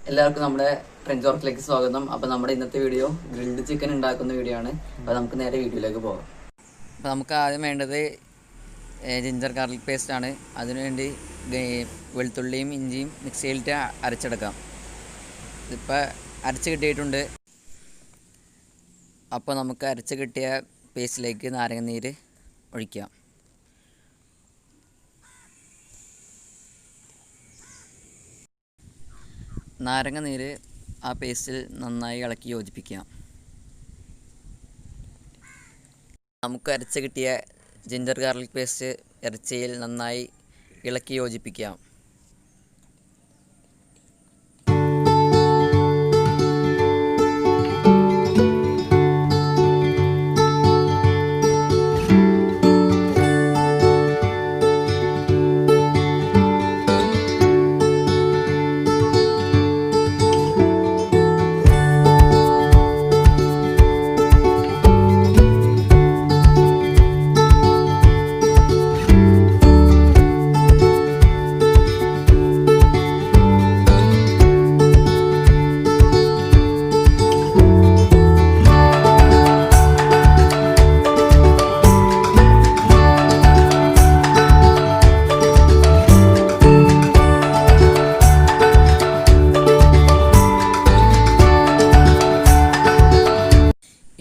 എല്ലാവർക്കും നമ്മുടെ ഫ്രഞ്ച് വർക്കിലേക്ക് സ്വാഗതം. അപ്പോൾ നമ്മുടെ ഇന്നത്തെ വീഡിയോ ഗ്രിൽഡ് ചിക്കൻ ഉണ്ടാക്കുന്ന വീഡിയോ ആണ്. അപ്പോൾ നമുക്ക് നേരെ വീഡിയോയിലേക്ക് പോകാം. അപ്പോൾ നമുക്ക് ആദ്യം വേണ്ടത് ജിഞ്ചർ ഗാർലിക് പേസ്റ്റ് ആണ്. അതിനുവേണ്ടി വെളുത്തുള്ളിയും ഇഞ്ചിയും മിക്സിയിലിട്ട് അരച്ചെടുക്കാം. ഇതിപ്പോൾ അരച്ച് കിട്ടിയിട്ടുണ്ട്. അപ്പോൾ നമുക്ക് അരച്ച് കിട്ടിയ പേസ്റ്റിലേക്ക് നാരങ്ങനീര് ഒഴിക്കാം. നാരങ്ങ നീര് ആ പേസ്റ്റിൽ നന്നായി ഇളക്കി യോജിപ്പിക്കാം. നമുക്ക് അരച്ച് കിട്ടിയ ജിഞ്ചർ ഗാർലിക് പേസ്റ്റ് ഇറച്ചിയിൽ നന്നായി ഇളക്കി യോജിപ്പിക്കാം.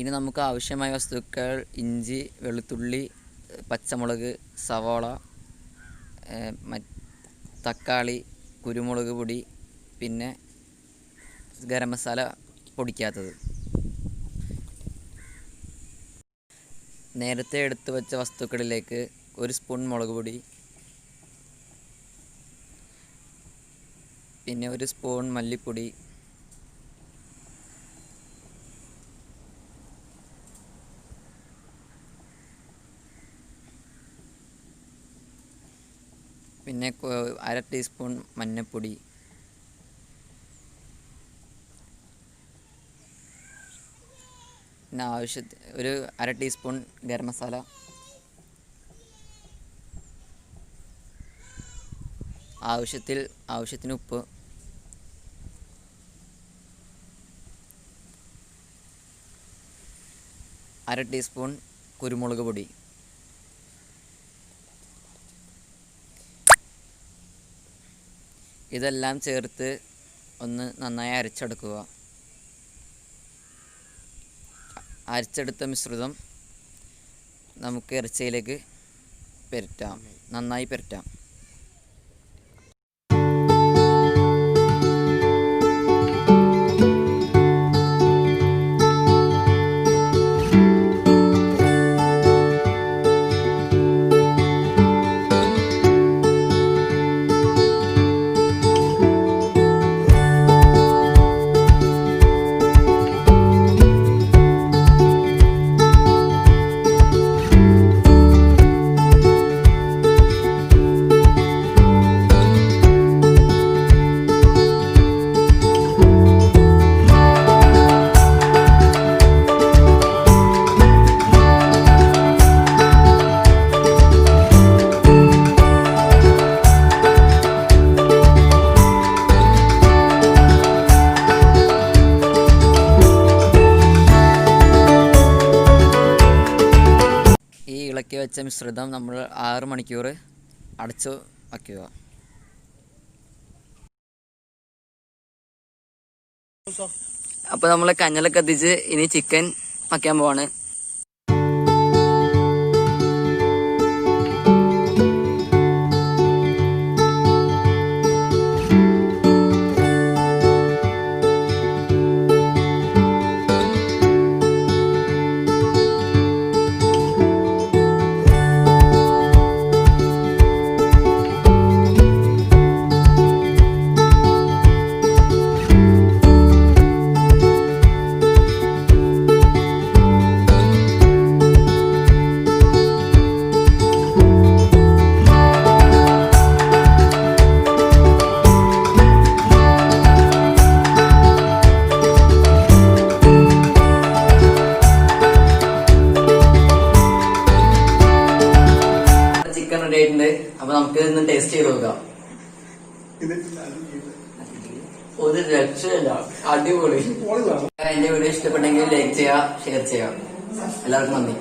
ഇനി നമുക്ക് ആവശ്യമായ വസ്തുക്കൾ ഇഞ്ചി, വെളുത്തുള്ളി, പച്ചമുളക്, സവാള, തക്കാളി, കുരുമുളക് പൊടി, പിന്നെ ഗരം മസാല പൊടിക്കാത്തത്. നേരത്തെ എടുത്തു വച്ച വസ്തുക്കളിലേക്ക് 1 സ്പൂൺ മുളക് പൊടി, പിന്നെ 1 സ്പൂൺ മല്ലിപ്പൊടി, പിന്നെ 1/2 ടീസ്പൂൺ മഞ്ഞൾപ്പൊടി, പിന്നെ ഒരു 1/2 ടീസ്പൂൺ ഗരം മസാല, ആവശ്യത്തിന് ഉപ്പ്, അര ടീസ്പൂൺ കുരുമുളക് പൊടി. ഇതെല്ലാം ചേർത്ത് ഒന്ന് നന്നായി അരച്ചെടുക്കുക. അരച്ചെടുത്ത മിശ്രിതം നമുക്ക് ഇറച്ചിയിലേക്ക് നന്നായി പുരട്ടാം. ഇളക്കി വെച്ച മിശ്രിതം നമ്മൾ 6 മണിക്കൂർ അടച്ചു വയ്ക്കുക. അപ്പോൾ നമ്മൾ കഞ്ഞലൊക്കെ കത്തിച്ച് ഇനി ചിക്കൻ വയ്ക്കാൻ പോവാണ്. റെഡി ആയിട്ടുണ്ട്. അപ്പൊ നമുക്ക് ഇന്ന് ടേസ്റ്റ് ചെയ്ത് നോക്കാം. ഒരു രക്ഷയില്ല, അടിപൊളി. എന്റെ വീഡിയോ ഇഷ്ടപ്പെട്ടെങ്കിൽ ലൈക്ക് ചെയ്യുക, ഷെയർ ചെയ്യുക. എല്ലാവർക്കും നന്ദി.